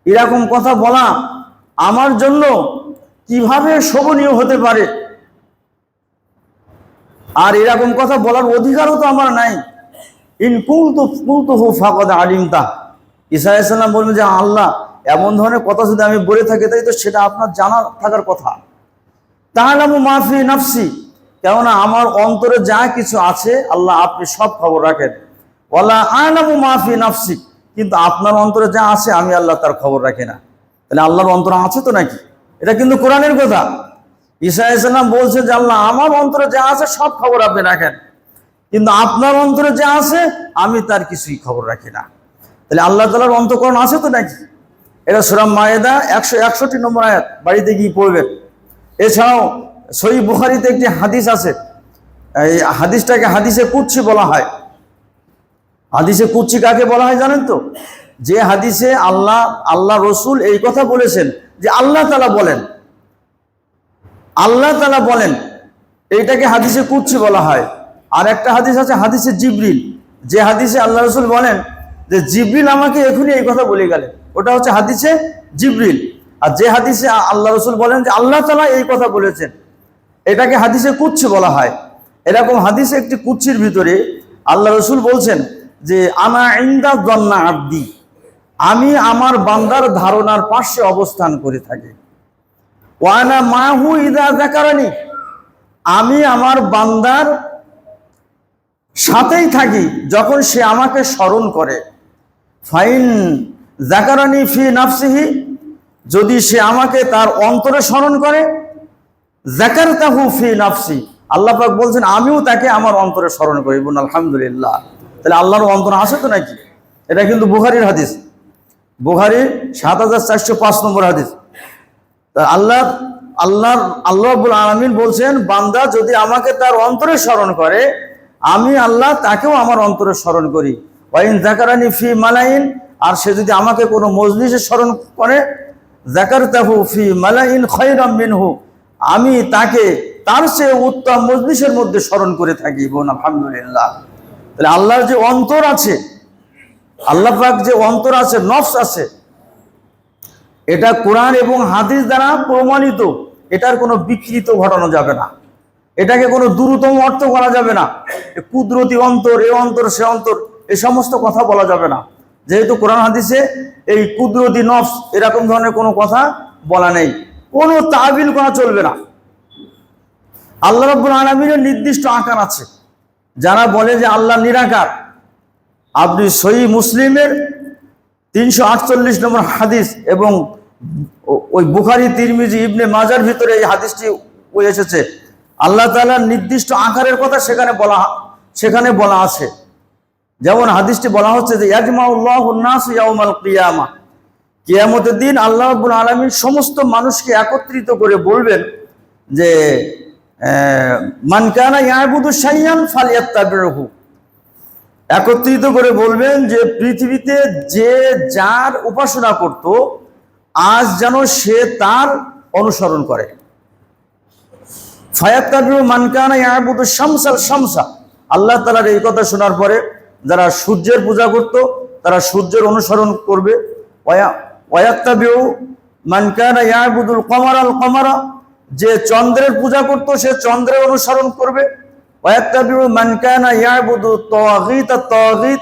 এরকম কথা বলা আমার জন্য কিভাবে শোভনীয় হতে পারে, আর এরকম কথা বলার অধিকারও তো আমার নাই। ইন কুলতুহু ফাকাদ আলিমতা, ঈসা আলাইহিস সালাম বলবেন যে আল্লাহ এমন ধরনের কথা যদি আমি বলে থাকি তাই তো সেটা আপনার জানা থাকার কথা। তা'লামু মা ফি নাফসি, কেননা আমার অন্তরে যা কিছু আছে আল্লাহ আপনি সব খবর রাখেন। ওয়ালা আ'লামু মা ফি নাফসি, কিন্তু আপনার অন্তরে যা আছে আমি আল্লাহ তার খবর রাখি না। তাহলে আল্লাহর অন্তরে আছে তো নাকি? এটা কিন্তু কোরআনের কথা। ঈসা আলাইহিস সালাম বলছে যে আল্লাহ আমার অন্তরে যা আছে সব খবর আপনি রাখেন, কিন্তু আপনার অন্তরে যা আছে আমি তার কিছুই খবর রাখি না। তাহলে আল্লাহ তাআলার অন্তঃকরণ আছে তো নাকি? এটা সূরা মায়েদা 161 নম্বর আয়াত, বাড়িতে গিয়ে পড়বেন। এছাড়াও সহিহ বুখারীতে একটি হাদিস আছে, এই হাদিসটাকে হাদিসে কুদসি বলা হয়। হাদিসে কুদসি কাকে বলা হয় জানেন তো? যে হাদিসে আল্লাহ রসুল এই কথা বলেছেন যে আল্লাহ তাআলা বলেন, আল্লাহ তাআলা বলেন, এইটাকে হাদিসে কুদসি বলা হয়। আর একটা হাদিস আছে হাদিসে জিবরিল, যে হাদিসে আল্লাহ রসুল বলেন যে জিবরিল আমাকে এখনই এই কথা বলে গেলেন, ওটা হচ্ছে হাদিসে জিবরিল। আর যে হাদিসে আল্লাহ রসুল বলেন যে আল্লাহ তাআলা এই কথা বলেছেন, এটাকে হাদিসে কুদসি বলা হয়। এরকম হাদিসে একটি কুদসির ভিতরে আল্লাহ রসুল বলছেন যে আনা ইনদা যান্না আবদি, আমি আমার বান্দার ধারণার পাশে অবস্থান করে থাকি। ওয়া আনা মাহু ইযা যাকারানি, আমি আমার বান্দার সাথেই থাকি যখন সে আমাকে স্মরণ করে। ফাইন যাকারানি ফি নাফসিহি, যদি সে আমাকে তার অন্তরে স্মরণ করে, যাকারতাহু ফি নাফসি, আল্লাহ পাক বলছেন আমিও তাকে আমার অন্তরে স্মরণ করি। বলুন আলহামদুলিল্লাহ। তাহলে আল্লাহর অন্তর আছে তো নাকি? এটা কিন্তু বুখারীর হাদিস, বুখারীর 7405 নম্বর হাদিস। আল্লাহ রাব্বুল আলামিন বলছেন বান্দা যদি আমাকে তার অন্তরে স্মরণ করে, আমি আল্লাহ তাকেও আমার অন্তরে স্মরণ করি। ওয়াইন যাকারানি ফি মালাইন, আর সে যদি আমাকে কোনো মজলিসে স্মরণ করে, যাকারতাহু ফি মালাইন খায়রাম মিনহু, আমি তাকে তার চেয়ে উত্তম মজলিসের মধ্যে স্মরণ করে থাকি। বোন আলহামদুলিল্লাহ। তাহলে আল্লাহর যে অন্তর আছে, আল্লাহ পাক যে অন্তর আছে, নফস আছে, এটা কোরআন এবং হাদিস দ্বারা প্রমাণিত। এটার কোনো বিকৃত ঘটানো যাবে না, এটাকে কোনো দ্রুততম অর্থ করা যাবে না। কুদরতি অন্তর, এ অন্তর, সে অন্তর, এই সমস্ত কথা বলা যাবে না, যেহেতু কোরআন হাদিসে এই কুদরতি নফস এরকম ধরনের কোনো কথা বলা নেই। কোনো তাবিল করা চলবে না। আল্লাহ রাব্বুল আলামিনের নির্দিষ্ট আকার আছে। যারা বলে যে আল্লাহ নিরাকার, আপনি সহিহ মুসলিমের 348 নম্বর হাদিস এবং ওই বুখারী, তিরমিজি, ইবনে মাজার ভিতরে এই হাদিসটি এসেছে। আল্লাহ তাআলার নির্দিষ্ট আকারের কথা সেখানে বলা আছে। যেমন হাদিসটি বলা হচ্ছে যে ইয়াজমাউল্লাহুন নাস ইয়াউমাল কিয়ামা, কিয়ামতের দিন আল্লাহ রাব্বুল আলামিন সমস্ত মানুষকে একত্রিত করে বলবেন যে মান কানা ইয়াবুদু শাইয়ান ফালইয়াত্তাবিহু, একত্রিত করে বলবেন যে পৃথিবীতে যে যার উপাসনা করত আজ যেন সে তার অনুসরণ করে। ফায়াত্তাবিহু মান কানা ইয়াবুদু শামসাল শামসা, আল্লাহ তাআলার এই কথা শোনার পরে যারা সূর্যের পূজা করত তারা সূর্যের অনুসরণ করবে। ওয়ায়াত্তাবিহু মান কানা ইয়াবুদুল কমারাল কমারা, যে চন্দ্রের পূজা করত সে চন্দ্রের অনুসরণ করবে। ওয়ায়াত্তাবিহু মান কানা ইয়াবুদু তাওয়াগীত তাওয়াগীত,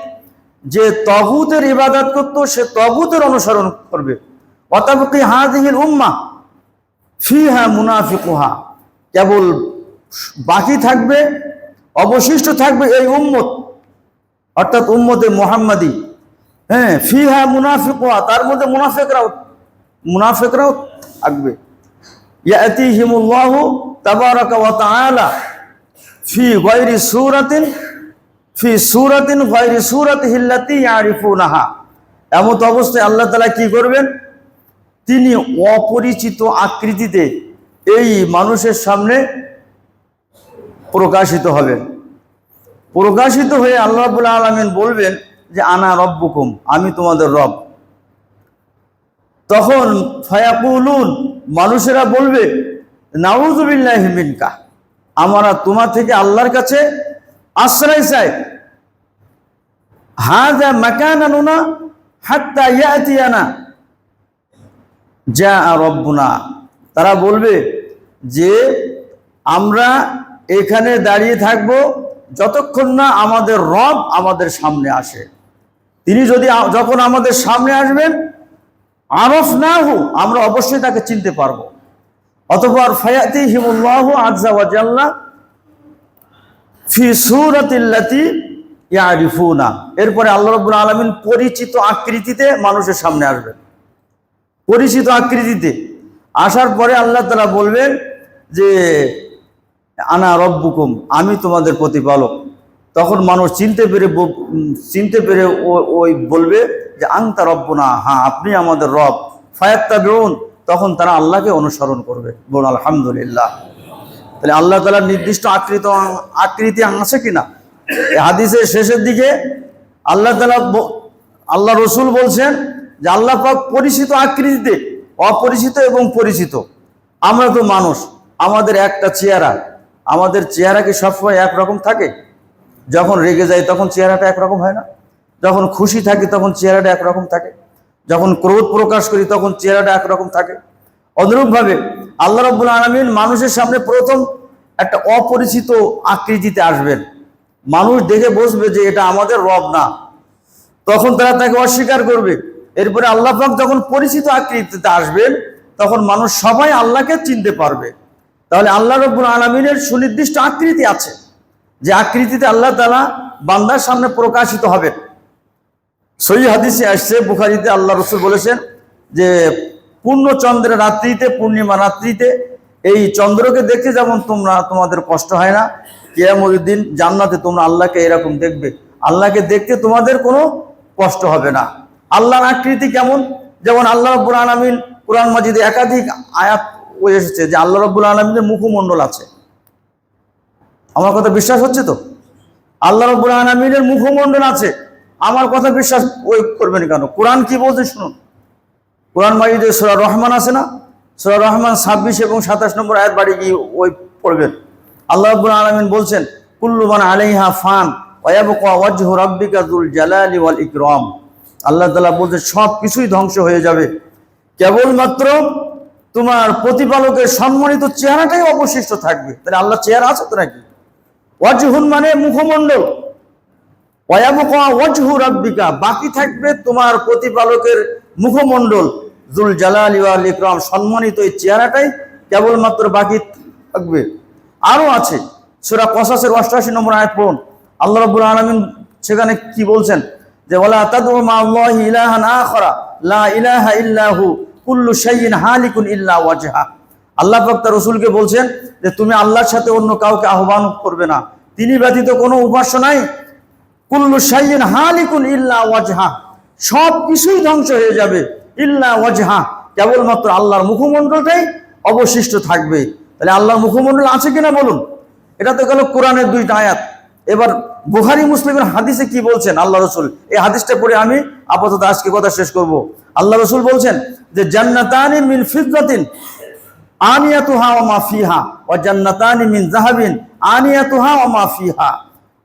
যে তাগুতের ইবাদত করত সে তাগুতের অনুসরণ করবে। ওয়াতাবকি হাযিহিল উম্মাহ ফিহা মুনাফিকুহা, কেবল বাকি থাকবে, অবশিষ্ট থাকবে এই উম্মত, অর্থাৎ উম্মতে মুহাম্মাদি। হ্যাঁ, ফিহা মুনাফিকুহা, তার মধ্যে মুনাফিকরাও থাকবে। ইয়াতিহিমুল্লাহু তাবারাকা ওয়া তাআলা ফি সূরাতিন গায়রি সূরাতিহি আল্লাতী ইয়ারিফুনাহা, এমত অবস্থায় আল্লাহ তাআলা কি করবেন, তিনি অপরিচিত আকৃতিতে এই মানুষের সামনে প্রকাশিত হবেন। প্রকাশিত হয়ে আল্লাহ রাব্বুল আলামিন বলবেন যে আনা রব্বুকুম, আমি তোমাদের রব। তখন ফায়াকুলুন, মানুষেরা বলবে নাউযু বিল্লাহি মিনকা, আমরা তোমার থেকে আল্লাহর কাছে আশ্রয় চাই। হাযা মাকানুনা হাত্তা ইয়াতিয়ানা যা রব্বুনা, তারা বলবে যে আমরা এখানে দাঁড়িয়ে থাকব যতক্ষণ না আমাদের রব আমাদের সামনে আসে। তিনি যখন আমাদের সামনে আসবেন, আরফনাহু, আমরা অবশ্যই তাকে চিনতে পারবো। অতঃপর ফায়াতিহিমুল্লাহু আযজা ওয়া জাল্লা ফি সূরাতিল্লাতী ইয়ারিফুনা, এরপরে আল্লাহ রাব্বুল আলামিন পরিচিত আকৃতিতে মানুষের সামনে আসবেন। পরিচিত আকৃতিতে আসার পরে আল্লাহ তাআলা বলবেন যে আনা রব্বুকুম, আমি তোমাদের প্রতিপালক। তখন মানুষ চিনতে পেরে ওই বলবে যে আনতা রব্বুনা, হ্যাঁ আপনি আমাদের রব। ফায়াত্তাবিউন, তখন তারা আল্লাহকে অনুসরণ করবে। বলুন আলহামদুলিল্লাহ। তাহলে আল্লাহ তাআলার নির্দিষ্ট আকৃতি আছে কিনা? এই হাদিসের শেষের দিকে আল্লাহ রসুল বলছেন যে আল্লাহ পাক পরিচিত আকৃতিতে, অপরিচিত এবং পরিচিত। আমরা তো মানুষ, আমাদের একটা চেহারা, আমাদের চেহারা কি সবসময় একরকম থাকে? যখন রেগে যায় তখন চেহারাটা একরকম হয় না? যখন খুশি থাকি তখন চেহারাটা একরকম থাকে? যখন ক্রোধ প্রকাশ করি তখন চেহারাটা একরকম থাকে? অনুরূপভাবে আল্লাহ রাব্বুল আলামিন মানুষের সামনে প্রথম একটা অপরিচিত আকৃতিতে আসবেন। মানুষ দেখে বসবে যে এটা আমাদের রব না, তখন তারা তাকে অস্বীকার করবে। এরপরে আল্লাহ পাক যখন পরিচিত আকৃতিতে আসবেন, তখন মানুষ সবাই আল্লাহকে চিনতে পারবে। তাহলে আল্লাহ রাব্বুল আলামিনের সুনির্দিষ্ট আকৃতি আছে, যে আকৃতিতে আল্লাহ তাআলা বান্দার সামনে প্রকাশিত হবেন। সহিহ হাদিসে আসছে, বুখারীতে আল্লাহ রাসূল বলেছেন যে পূর্ণচন্দ্রের রাত্রিতে, পূর্ণিমা রাত্রিতে এই চন্দ্রকে দেখতে যেমন তোমাদের কষ্ট হয় না, কিয়ামতের দিন জান্নাতে তোমরা আল্লাহকে এরকম দেখবে। আল্লাহকে দেখতে তোমাদের কোনো কষ্ট হবে না। আল্লাহর আকৃতি কেমন? যেমন আল্লাহ রাব্বুল আলামিন কুরআন মাজিদে একাধিক আয়াত এসেছে যে আল্লাহ রাব্বুল আলামিনের মুখমণ্ডল আছে। আমার কথা বিশ্বাস হচ্ছে তো? আল্লাহ রাব্বুল আলামিনের মুখমণ্ডল আছে, আমার কথা বিশ্বাস করবেন কেন? কোরআন কি বলছে শুনুন। কোরআন মাজিদে সূরা রহমান আছে না? সূরা রহমান 26 এবং 27 নম্বর আয়াত বাড়ি গিয়ে পড়বেন। আল্লাহ রাব্বুল আলামিন বলছেন কুল্লু মান আলাইহা ফান ওয়া ইয়াবকা ওয়াজহু রাব্বিকা যুল জালালি ওয়াল ইকরাম। আল্লাহ তাআলা বলছে সব কিছুই ধ্বংস হয়ে যাবে, কেবলমাত্র তোমার প্রতিপালকের সম্মানিত চেহারাটাই অবশিষ্ট থাকবে। তাহলে আল্লাহ চেহারা আছে তো নাকি? ওয়াজহুন মানে মুখমণ্ডল, ওয়া ইয়াবকা ওয়াজহু রাব্বিকা, বাকি থাকবে তোমার প্রতিপালকের মুখমণ্ডল, যুল জালালি ওয়াল ইকরাম, সম্মানিত এই চেহারাটাই কেবলমাত্র বাকি থাকবে। আরো আছে সূরা কসাসের 88 নম্বর আয়াত পড়ুন। আল্লাহ রাব্বুল আলামিন সেখানে কি বলছেন যে ওয়ালা তাদউ মা আল্লাহি ইলাহান আখারা লা ইলাহা ইল্লাহু কুল্লু শাইইন হালিকুন ইল্লা ওয়াজহা। আল্লাহ পাক তার রাসূলকে বলছেন যে তুমি আল্লাহর সাথে অন্য কাউকে আহ্বান করবে না, তিনি ব্যতীত কোনো উপাস্য নাই। কুল্লু শাইইন হালিকুন ইল্লা ওয়াজহা, সব কিছুই ধ্বংস হয়ে যাবে, ইল্লা ওয়াজহা, কেবলমাত্র আল্লাহর মুখমণ্ডলটাই অবশিষ্ট থাকবে। তাহলে আল্লাহর মুখমণ্ডল আছে কিনা বলুন? এটা তো গেল কোরআনের দুইটা আয়াত। এবার বুখারী মুসলিমের হাদিসে কি বলছেন আল্লাহ রাসূল? এই হাদিসটা পড়ে আমি আপাতত আজকে কথা শেষ করব। আল্লাহ রাসূল বলছেন যে জান্নাতানি মিন ফিদ্দাতিন আনিয়াতুহা ওয়া মা ফিহা ওয়া জান্নাতানি মিন যাহাবিন আনিয়াতুহা ওয়া মা ফিহা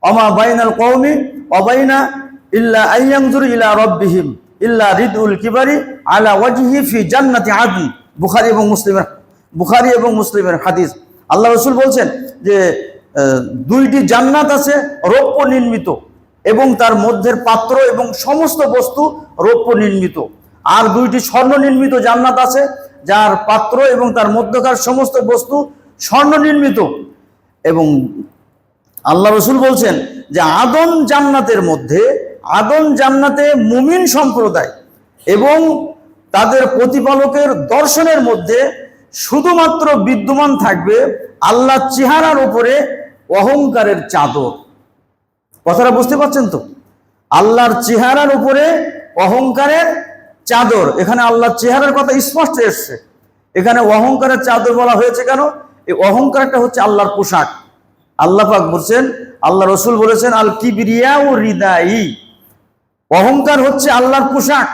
ওয়া মা বাইনাল কওমি ওয়া বাইনা ইল্লা আইয়ানজুর ইলা রাব্বিহিম ইল্লা রিদুল কিবারি আলা ওয়াজহি ফি জান্নাতি আদন। বুখারী এবং মুসলিমের হাদিস। আল্লাহ রাসূল বলছেন যে দুইটি জান্নাত আছে রৌপ্য নির্মিত, এবং তার মধ্যের পাত্র এবং সমস্ত বস্তু রৌপ্য নির্মিত। আর দুইটি স্বর্ণ নির্মিত জান্নাত আছে, যার পাত্র এবং তার মধ্যকার সমস্ত বস্তু স্বর্ণ নির্মিত। এবং আল্লাহ রাসূল বলছেন যে আদন জান্নাতে মুমিন সম্প্রদায় এবং তাদের প্রতিপালকের দর্শনের মধ্যে শুধুমাত্র বিদ্যমান থাকবে আল্লাহর চেহারার উপরে অহংকারের চাদর। কথাটা বুঝতে পারছেন তো? আল্লাহর চেহারার উপরে অহংকারের চাদর। এখানে আল্লাহর চেহারার কথা স্পষ্ট এসছে। এখানে অহংকারের চাদর বলা হয়েছে কেন? এই অহংকারটা হচ্ছে আল্লাহর পোশাক। আল্লাহ পাক বলছেন, আল্লাহ রসুল বলেছেন, আল কিবরিয়া ও রিদাই, অহংকার হচ্ছে আল্লাহর পোশাক।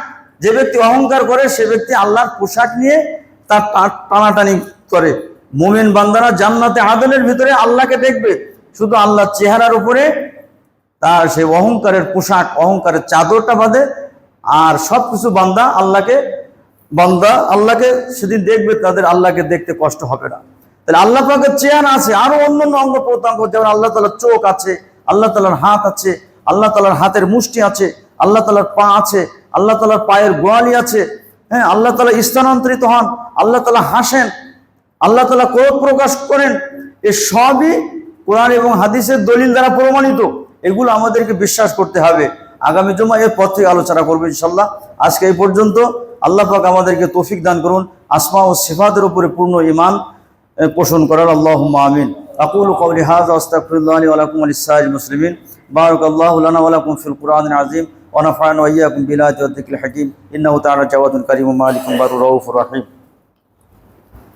যে ব্যক্তি অহংকার করে সে ব্যক্তি আল্লাহর পোশাক নিয়ে তার টানাটানি করে। মুমিন বান্দারা জান্নাতে আদনের ভিতরে আল্লাহকে দেখবে শুধু আল্লাহর চেহারার উপরে, তার সেই অহংকারের পোশাক, অহংকারের চাদরটা বাঁধে, আর সবকিছু বান্দা আল্লাহকে সেদিন দেখবে, তাদের আল্লাহকে দেখতে কষ্ট হবে না। তাহলে আল্লাহ পাকের চেহারা আছে, আরো অন্যান্য অঙ্গ প্রত্যঙ্গ, যেমন আল্লাহ তাআলার চোখ আছে, আল্লাহ তাআলার হাত আছে, আল্লাহ তাআলার হাতের মুষ্টি আছে, আল্লাহ তাআলার পা আছে, আল্লাহ তাআলার পায়ের গোয়ালি আছে, হ্যাঁ, আল্লাহ তাআলা স্থানান্তরিত হন, আল্লাহ তাআলা হাসেন, আল্লাহ তাআলা ক্রোধ প্রকাশ করেন। এ সবই কোরআন এবং হাদিসের দলিল দ্বারা প্রমাণিত। এগুলো আমাদেরকে বিশ্বাস করতে হবে। আগামী জুমা এর পর থেকে আলোচনা করবো ইনশাল্লাহ। আজকে এই পর্যন্ত। আল্লাহ পাক আমাদেরকে তৌফিক দান করুন আসমা ও সিফাতের উপরে পূর্ণ ঈমান পোষণ করার। আল্লাহুম্মা আমিন। আকুলু কওলি হাযা আস্তাগফিরুল্লাহ লি ওয়া লাকুম ওয়া লিস-সাইরিল মুসলিমিন। বারাকাল্লাহু লানা ওয়া লাকুম ফিল কুরআনিল আযীম ওয়া নাফা'না ওয়া ইয়্যাকুম বিল আয়াতি ওয়াদ যিকরিল হাকীম। ইন্নাহু তাআলা জাওয়াদুন কারীমুন মালিকুন বারুর রাউফুর রহিম।